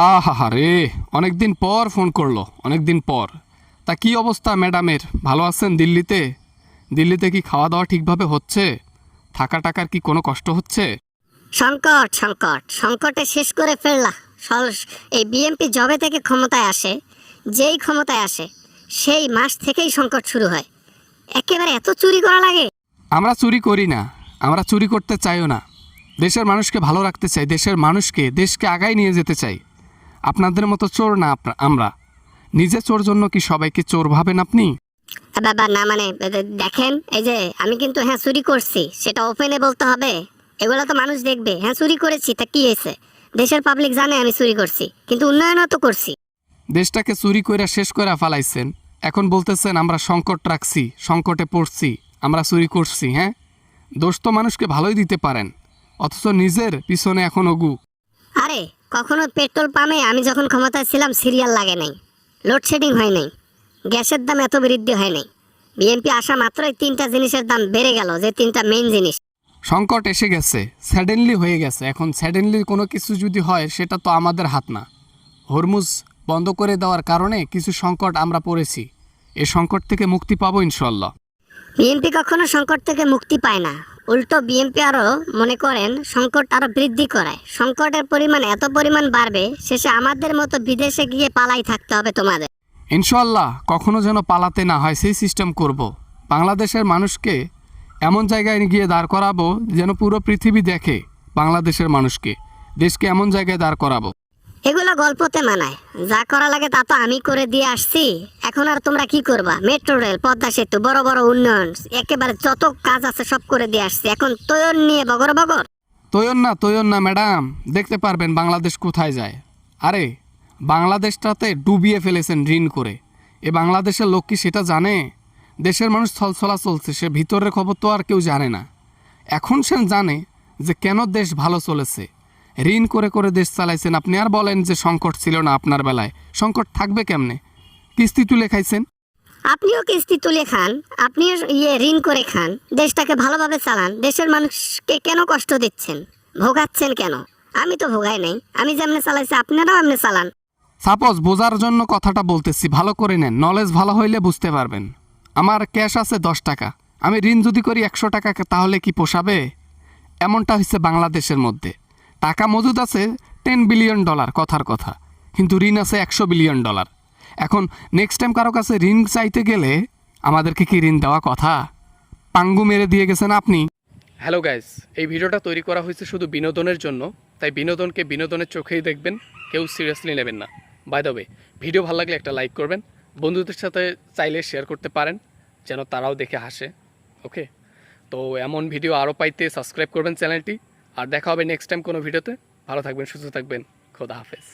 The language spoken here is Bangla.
আহা রে, অনেকদিন পর ফোন করলো, অনেকদিন পর। তা কি অবস্থা ম্যাডামের? ভালো আছেন দিল্লিতে? দিল্লিতে কি খাওয়া দাওয়া ঠিকভাবে হচ্ছে? থাকা টাকার কি কোনো কষ্ট হচ্ছে? সংকট সংকট সংকটে শেষ করে ফেললা। এই বিএনপি জবে থেকে ক্ষমতায় আসে, যেই ক্ষমতায় আসে সেই মাস থেকেই সংকট শুরু হয়। একেবারে এত চুরি করা লাগে। আমরা চুরি করি না, আমরা চুরি করতে চাইও না। দেশের মানুষকে ভালো রাখতে চাই, দেশের মানুষকে, দেশকে আগায় নিয়ে যেতে চাই। আপনাদের মতো চোর না আমরা। নিজে চোর জন্য কি সবাইকে চোর ভাবেন আপনি? বাবা না মানে দেখেন, এই যে আমি কিন্তু হ্যাঁ চুরি করছি, সেটা ওপেনে বলতে হবে। এগুলো তো মানুষ দেখবে, হ্যাঁ চুরি করেছি, তা কি হয়েছে? দেশের পাবলিক জানে আমি চুরি করছি, কিন্তু উন্নয়নও তো করছি। দেশটাকে চুরি কইরা শেষ করে ফালাইছেন, এখন বলতেছেন আমরা সংকট রাখছি, সংকটে পড়ছি, আমরা চুরি করছি। হ্যাঁ, দোষ তো মানুষকে ভালোই দিতে পারেন, অথচ নিজের পিছনে এখন অগু। আরে কখনো পেট্রোল পাম্পে আমি যখন ক্ষমতায় ছিলাম সিরিয়াল লাগে নাই, লোডশেডিং হয় নাই, গ্যাসের দাম এত বৃদ্ধি হয় নাই। বিএনপি আসা মাত্রই তিনটা জিনিসের দাম বেড়ে গেল, যে তিনটা মেইন জিনিস। সংকট এসে গেছে, স্যাডেনলি হয়ে গেছে। এখন স্যাডেনলি কোনো কিছু যদি হয় সেটা তো আমাদের হাত না। হরমুজ বন্ধ করে দেওয়ার কারণে কিছু সংকট আমরা পড়েছি, এই সংকট থেকে মুক্তি পাবো ইনশাল্লাহ। বিএনপি কখনো সংকট থেকে মুক্তি পায় না, উল্টো বিএনপি আরো মনে করেন সংকট আরো বৃদ্ধি করায়। সংকটের পরিমাণ এত পরিমাণ বাড়বে, শেষে আমাদের মতো বিদেশে গিয়ে পালাই থাকতে হবে তোমাদের। ইনশাল্লাহ কখনো যেন পালাতে না হয় সেই সিস্টেম করব। বাংলাদেশের মানুষকে এমন জায়গায় গিয়ে দাঁড় করাবো যেন পুরো পৃথিবী দেখে বাংলাদেশের মানুষকে, দেশকে এমন জায়গায় দাঁড় করাবো। এগুলো গল্পতে মানায়, যা করা লাগে তা তো আমি করে দিয়ে আসছি। এখন আর তোমরা কি করবা? মেট্রো রেল, পদ্মা সেতু, বড় বড় উন্নয়ন, একেবারে যত কাজ আছে সব করে দিয়ে আসছি। এখন তৈর নিয়ে বগর বগর। তৈয়ন না ম্যাডাম, দেখতে পারবেন বাংলাদেশ কোথায় যায়। আরে বাংলাদেশটাতে ডুবিয়ে ফেলেছেন ঋণ করে। এ বাংলাদেশের লোক কি সেটা জানে? দেশের মানুষ ছলছলা চলছে, সে ভিতরের খবর তো আর কেউ জানে না। এখন সে জানে যে কেন দেশ ভালো চলেছে। ঋণ করে করে দেশ চালাইছেন আপনি, আর বলেন যে সংকট ছিল না আপনার বেলায়। সংকট থাকবে কেমনে? কিস্তি তুলে খাইছেন। আপনিও কিস্তি তুলে খান, আপনিও ঋণ করে খান, দেশটাকে ভালোভাবে চালান। দেশের মানুষকে কেন কষ্ট দিচ্ছেন, ভোগাচ্ছেন কেন? আমি তো ভোগাই নাই, আমি যেমনে চালাইছি আপনারাও এমনি চালান। সাপোজ বোঝার জন্য কথাটা বলতেছি, ভালো করে নেন, নলেজ ভালো হইলে বুঝতে পারবেন। আমার ক্যাশ আছে 10 টাকা, আমি ঋণ যদি করি 100 টাকা, তাহলে কি পোষাবে? এমনটা হচ্ছে বাংলাদেশের মধ্যে। টাকা মজুদ আছে $10 বিলিয়ন, কথার কথা, কিন্তু ঋণ আছে $100 বিলিয়ন। এখন নেক্সট টাইম কারো কাছে ঋণ চাইতে গেলে আমাদেরকে কি ঋণ দেওয়া কথা? পাঙ্গু মেরে দিয়ে গেছেন আপনি। হ্যালো গাইস, এই ভিডিওটা তৈরি করা হয়েছে শুধু বিনোদনের জন্য, তাই বিনোদনকে বিনোদনের চোখেই দেখবেন, কেউ সিরিয়াসলি নেবেন না। বাই দ্য ওয়ে, ভিডিও ভালো লাগলে একটা লাইক করবেন, বন্ধুদের সাথে চাইলে শেয়ার করতে পারেন যেন তারাও দেখে হাসে। ওকে, তো এমন ভিডিও আরও পাইতে সাবস্ক্রাইব করবেন চ্যানেলটি। আর দেখা হবে নেক্সট টাইম কোনো ভিডিওতে। ভালো থাকবেন, সুস্থ থাকবেন, খোদা হাফেজ।